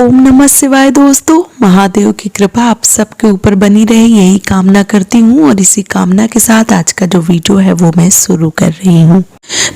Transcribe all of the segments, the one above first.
ओम नमः शिवाय। दोस्तों, महादेव की कृपा आप सबके ऊपर बनी रहे, यही कामना करती हूँ। और इसी कामना के साथ आज का जो वीडियो है वो मैं शुरू कर रही हूँ।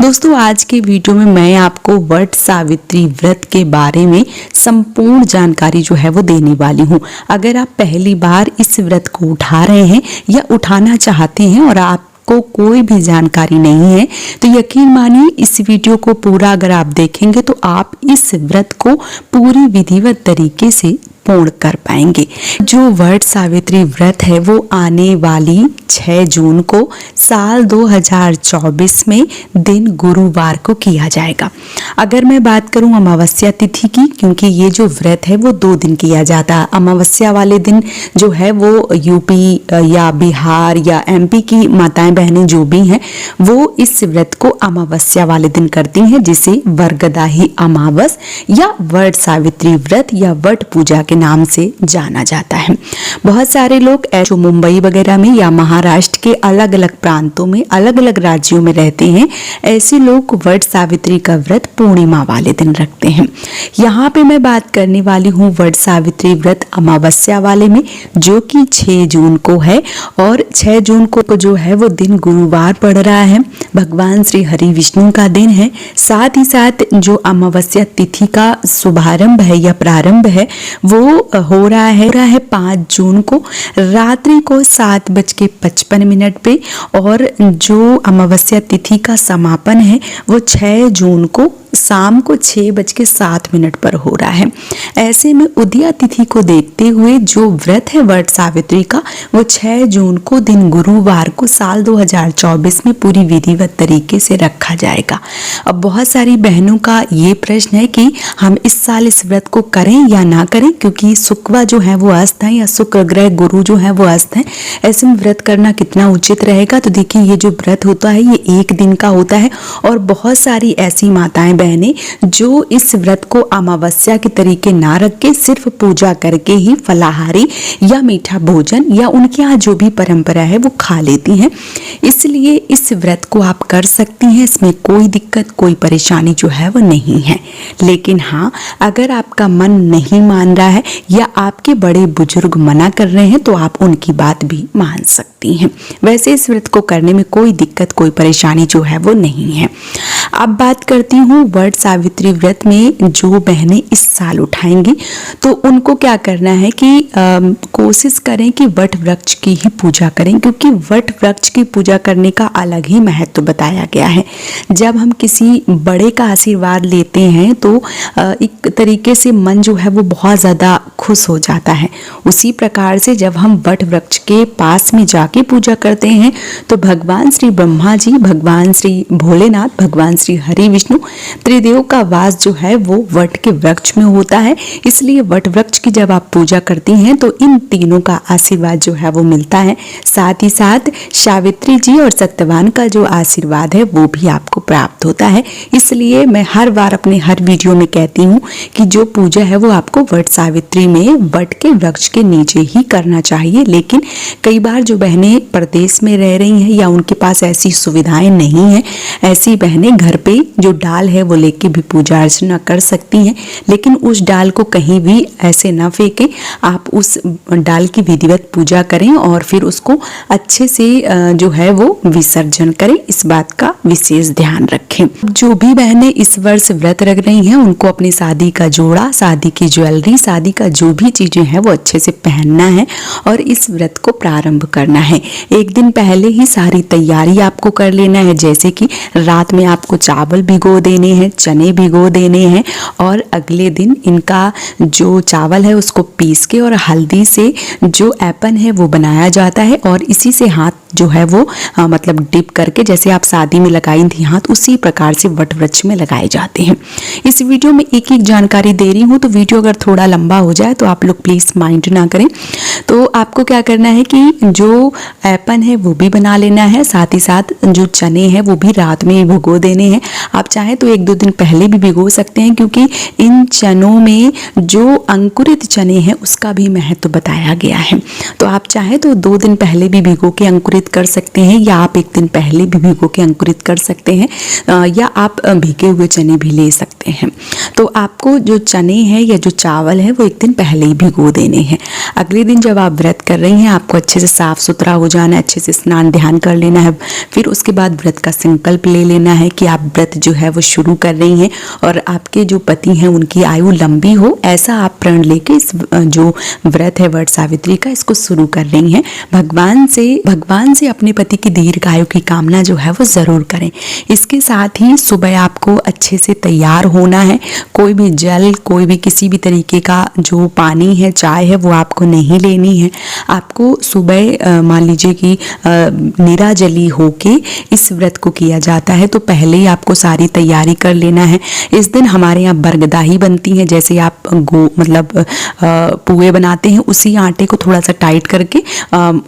दोस्तों, आज के वीडियो में मैं आपको वट सावित्री व्रत के बारे में संपूर्ण जानकारी जो है वो देने वाली हूँ। अगर आप पहली बार इस व्रत को उठा रहे हैं या उठाना चाहते हैं और आप को कोई भी जानकारी नहीं है तो यकीन मानिए इस वीडियो को पूरा अगर आप देखेंगे तो आप इस व्रत को पूरी विधिवत तरीके से पूर्ण कर पाएंगे। जो वट सावित्री व्रत है वो आने वाली 6 जून को साल 2024 में दिन गुरुवार को किया जाएगा। अगर मैं बात करूं अमावस्या तिथि की, क्योंकि ये जो व्रत है वो 2 दिन किया जाता है। अमावस्या वाले दिन जो है वो यूपी या बिहार या एमपी की माताएं बहनें जो भी हैं वो इस व्रत को अमावस्या वाले दिन करती हैं, जिसे वर्गदाही अमावस या वट सावित्री व्रत या वट पूजा के नाम से जाना जाता है। बहुत सारे लोग जो मुंबई वगैरह में या महाराष्ट्र के अलग अलग प्रांतों में अलग अलग राज्यों में रहते हैं, ऐसे लोग वट सावित्री का व्रत पूर्णिमा वाले दिन रखते हैं। यहाँ पे मैं बात करने वाली हूँ वट सावित्री व्रत अमावस्या वाले में, जो कि 6 जून को है। और 6 जून को जो है वो दिन गुरुवार पड़ रहा है, भगवान श्री हरि विष्णु का दिन है। साथ ही साथ जो अमावस्या तिथि का शुभारंभ है या प्रारंभ है वो हो रहा है 5 जून को रात्रि को 7:55 पे। और जो अमावस्या तिथि का समापन है वो 6 जून को शाम को 6:07 पर हो रहा है। ऐसे में उदया तिथि को देखते हुए जो व्रत है वट सावित्री का वो 6 जून को दिन गुरुवार को साल 2024 में पूरी विधिवत तरीके से रखा जाएगा। अब बहुत सारी बहनों का ये प्रश्न है कि हम इस साल इस व्रत को करें या ना करें, क्योंकि शुक्र जो है वो अस्त है या शुक्र ग्रह गुरु जो है वो अस्त है। ऐसे में व्रत करना कितना उचित रहेगा? तो देखिए, ये जो व्रत होता है ये 1 दिन का होता है और बहुत सारी ऐसी माताएं बहनें जो इस व्रत को अमावस्या के तरीके ना रख के सिर्फ पूजा करके ही फलाहारी या मीठा भोजन या उनके यहाँ जो भी परंपरा है वो खा लेती हैं। इसलिए इस व्रत को आप कर सकती हैं, इसमें कोई दिक्कत कोई परेशानी जो है वो नहीं है। लेकिन हाँ, अगर आपका मन नहीं मान रहा है या आपके बड़े बुजुर्ग मना कर रहे हैं तो आप उनकी बात भी मान सकती हैं। वैसे इस व्रत को करने में कोई दिक्कत कोई परेशानी जो है वो नहीं है। अब बात करती हूँ वट सावित्री व्रत में जो बहनें इस साल उठाएंगी तो उनको क्या करना है कि कोशिश करें कि वट वृक्ष की ही पूजा करें, क्योंकि वट वृक्ष की पूजा करने का अलग ही महत्व बताया गया है। जब हम किसी बड़े का आशीर्वाद लेते हैं तो एक तरीके से मन जो है वो बहुत ज़्यादा खुश हो जाता है। उसी प्रकार से जब हम वट वृक्ष के पास में जाके पूजा करते हैं तो भगवान श्री ब्रह्मा जी, भगवान श्री भोलेनाथ, भगवान श्री हरि विष्णु त्रिदेव का वास जो है वो वट के वृक्ष में होता है। इसलिए वट वृक्ष की जब आप पूजा करती हैं तो इन तीनों का आशीर्वाद जो है वो मिलता है। साथ ही साथ सावित्री जी और सत्यवान का जो आशीर्वाद है वो भी आपको प्राप्त होता है। इसलिए मैं हर बार अपने हर वीडियो में कहती हूँ कि जो पूजा है वो आपको वट सावित्री में वट के वृक्ष के नीचे ही करना चाहिए। लेकिन कई बार जो बहनें प्रदेश में रह रही हैं या उनके पास ऐसी सुविधाएं नहीं है, ऐसी बहनें घर पे जो डाल है वो लेके भी पूजा अर्चना कर सकती हैं। लेकिन उस डाल को कहीं भी ऐसे ना फेंकें, आप उस डाल की विधिवत पूजा करें और फिर उसको अच्छे से जो है वो विसर्जन करें। इस बात का विशेष ध्यान रखें। जो भी बहनें इस वर्ष व्रत रख रही हैं उनको अपनी शादी का जोड़ा, शादी की ज्वेलरी, शादी का जो भी चीजें हैं वो अच्छे से पहनना है और इस व्रत को प्रारंभ करना है। 1 दिन पहले ही सारी तैयारी आपको कर लेना है, जैसे कि रात में आपको चावल भिगो देने हैं, चने भिगो देने हैं और अगले दिन इनका जो चावल है उसको पीस के और हल्दी से जो ऐपन है वो बनाया जाता है और इसी से हाथ जो है वो मतलब डिप करके, जैसे आप शादी में लगाई थी हाथ, उसी प्रकार से वट वृक्ष में लगाए जाते हैं। इस वीडियो में एक एक जानकारी दे रही हूँ, तो वीडियो अगर थोड़ा लंबा हो जाए तो आप लोग प्लीज माइंड ना करें। तो आपको क्या करना है कि जो ऐपन है वो भी बना लेना है, साथ ही साथ जो चने हैं वो भी रात में भिगो देने हैं। आप चाहें तो 1-2 दिन पहले भी भिगो सकते हैं, क्योंकि इन चनों में जो अंकुरित चने हैं उसका भी महत्व बताया गया है। तो आप चाहें तो 2 दिन पहले भी भिगो के अंकुरित कर सकते हैं या आप 1 दिन पहले भी भिगो के अंकुरित कर सकते हैं या आप भीगे हुए चने भी ले सकते हैं। सकते हैं। तो आपको जो चने हैं या जो चावल है वो एक दिन पहले ही भिगो देने हैं। अगले दिन जब आप व्रत कर रही हैं आपको अच्छे से साफ सुथरा हो जाना है, अच्छे से स्नान ध्यान कर लेना है। फिर उसके बाद व्रत का संकल्प ले लेना है कि आप व्रत जो है वो शुरू कर रही हैं और आपके जो पति हैं उनकी आयु लंबी हो, ऐसा आप प्रण लेके इस जो व्रत है वट सावित्री का इसको शुरू कर रही हैं। भगवान से अपने पति की दीर्घायु की कामना जो है वो ज़रूर करें। इसके साथ ही सुबह आपको अच्छे से तैयार होना है। कोई भी जल, कोई भी किसी भी तरीके का जो पानी है, चाय है, वो आपको नहीं लेनी है। आपको सुबह मान लीजिए कि निराजली होके इस व्रत को किया जाता है, तो पहले ही आपको सारी तैयारी कर लेना है। इस दिन हमारे यहाँ बरगदाही बनती है, जैसे आप पुए बनाते हैं उसी आटे को थोड़ा सा टाइट करके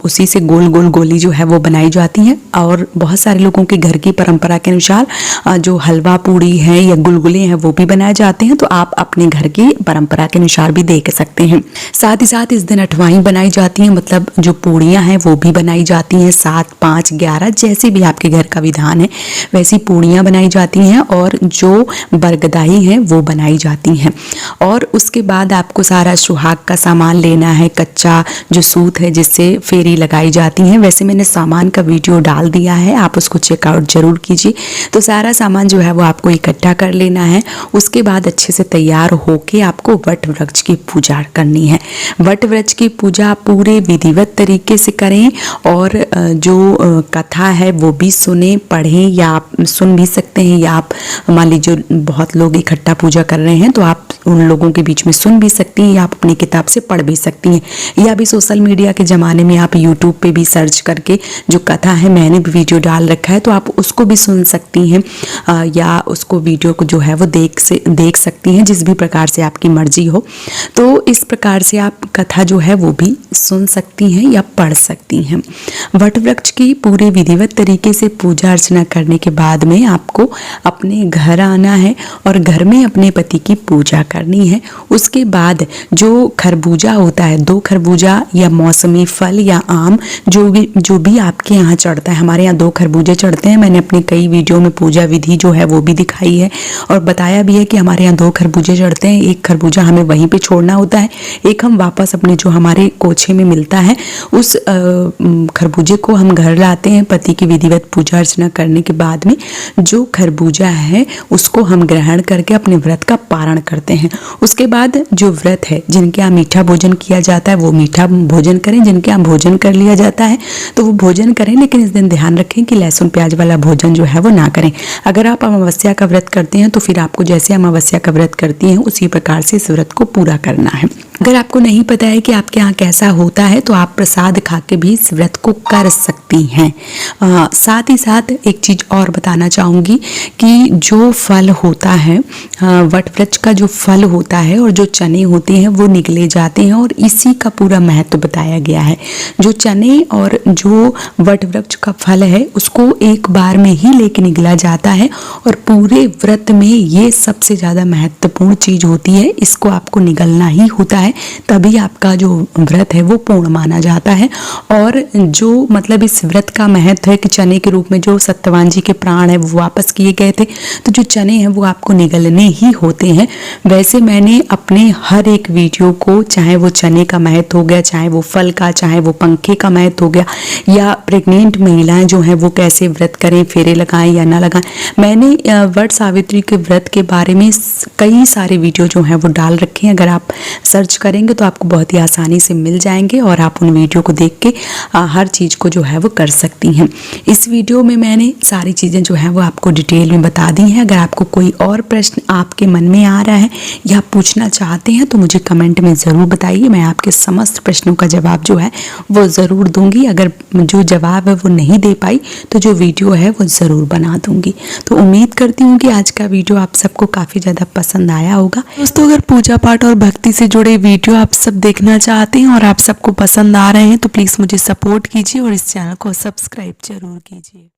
उसी से गोल गोल गोली जो है वो बनाई जाती है। और बहुत सारे लोगों के घर की परंपरा के अनुसार जो हलवा पूड़ी है या गुलगुले हैं वो भी बनाए जाते हैं, तो आप अपने घर की परंपरा के अनुसार भी देख सकते हैं। साथ ही साथ इस दिन अठवाई बनाई जाती हैं, मतलब जो पूड़ियाँ हैं वो भी बनाई जाती हैं। 7, 5, 11 जैसे भी आपके घर का विधान है वैसी पूड़ियाँ बनाई जाती हैं और जो बरगदाही है वो बनाई जाती हैं। और उसके बाद आपको सारा सुहाग का सामान लेना है, कच्चा जो सूत है जिससे फेरी लगाई जाती है। वैसे मैंने सामान का वीडियो डाल दिया है, आप उसको चेकआउट जरूर कीजिए। तो सारा सामान जो है वो आपको इकट्ठा कर लेना है। उसके बाद अच्छे से तैयार होके आपको वट वृक्ष की पूजा करनी है। वट वृक्ष की पूजा पूरे विधिवत तरीके से करें और जो कथा है वो भी सुने, पढ़ें, या आप सुन भी सकते हैं, या आप मान लीजिए बहुत लोग इकट्ठा पूजा कर रहे हैं तो आप उन लोगों के बीच में सुन भी सकती हैं या आप अपनी किताब से पढ़ भी सकती हैं। या भी सोशल मीडिया के ज़माने में आप यूट्यूब पे भी सर्च करके जो कथा है, मैंने भी वीडियो डाल रखा है, तो आप उसको भी सुन सकती हैं या उसको वीडियो को जो है वो देख सकती हैं, जिस भी प्रकार से आपकी मर्जी हो। तो इस प्रकार से आप कथा जो है वो भी सुन सकती हैं या पढ़ सकती हैं। वट वृक्ष की पूरे विधिवत तरीके से पूजा अर्चना करने के बाद में आपको अपने घर आना है और घर में अपने पति की पूजा करनी है। उसके बाद जो खरबूजा होता है, 2 खरबूजा या मौसमी फल या आम जो भी आपके यहाँ चढ़ता है, हमारे यहाँ 2 खरबूजे चढ़ते हैं। मैंने अपने कई वीडियो में पूजा विधि जो है वो भी दिखाई है और बताया भी है कि हमारे यहाँ 2 खरबूजे चढ़ते हैं। एक खरबूजा हमें वहीं पे छोड़ना होता है, एक हम वापस अपने जो हमारे कोछे में मिलता है उस खरबूजे को हम घर लाते हैं। पति की विधिवत पूजा अर्चना करने के बाद में जो खरबूजा है उसको हम ग्रहण करके अपने व्रत का पारण करते हैं। उसके बाद जो व्रत है, जिनके यहाँ मीठा भोजन किया जाता है वो मीठा भोजन करें, जिनके यहाँ भोजन कर लिया जाता है तो वो भोजन करें, लेकिन इस दिन ध्यान रखें कि लहसुन प्याज वाला भोजन जो है वो ना करें। अगर आप अमावस्या का व्रत करते हैं तो फिर आपको जैसे अमावस्या का व्रत करती हैं उसी प्रकार से इस व्रत को पूरा करना है। अगर आपको नहीं पता है कि आपके यहाँ कैसा होता है तो आप प्रसाद खा के भी इस व्रत को कर सकती हैं। साथ ही साथ एक चीज़ और बताना चाहूँगी कि जो फल होता है, वट वृक्ष का जो फल होता है और जो चने होते हैं वो निकले जाते हैं और इसी का पूरा महत्व बताया गया है। जो चने और जो वट वृक्ष का फल है उसको एक बार में ही लेके निकला जाता है और पूरे व्रत में ये सबसे ज़्यादा महत्वपूर्ण चीज़ होती है। इसको आपको निगलना ही होता है, तभी आपका जो व्रत है वो पूर्ण माना जाता है। और जो मतलब इस व्रत का महत्व है कि चने के रूप में जो सत्यवान जी के प्राण है वो वापस किए गए थे, तो जो चने हैं वो आपको निगलने ही होते हैं। वैसे मैंने अपने हर एक वीडियो को, चाहे वो चने का महत्व हो गया, चाहे वो फल का, चाहे वो पंखे का महत्व हो गया, या प्रेग्नेंट महिलाएं जो हैं वो कैसे व्रत करें, फेरे लगाएं या ना लगाएं, मैंने वट सावित्री के व्रत के बारे में कई सारे वीडियो जो हैं वो डाल रखे हैं। अगर आप सर्च करेंगे तो आपको बहुत ही आसानी से मिल जाएंगे और आप उन वीडियो को देख के हर चीज़ को जो है वो कर सकती हैं। इस वीडियो में मैंने सारी चीज़ें जो है वो आपको डिटेल में बता दी हैं। अगर आपको कोई और प्रश्न आपके मन में आ रहा है या पूछना चाहते हैं तो मुझे कमेंट में ज़रूर बताइए, मैं आपके समस्त प्रश्नों का जवाब जो है वो ज़रूर दूंगी। अगर जो जवाब है वो नहीं दे पाई तो जो वीडियो है वो ज़रूर बना दूंगी। तो उम्मीद करती हूँ कि आज का वीडियो आप सबको काफ़ी ज़्यादा पसंद आया होगा। दोस्तों, अगर पूजा पाठ और भक्ति से जुड़े वीडियो आप सब देखना चाहते हैं और आप सबको पसंद आ रहे हैं तो प्लीज़ मुझे सपोर्ट कीजिए और इस चैनल को सब्सक्राइब जरूर कीजिए।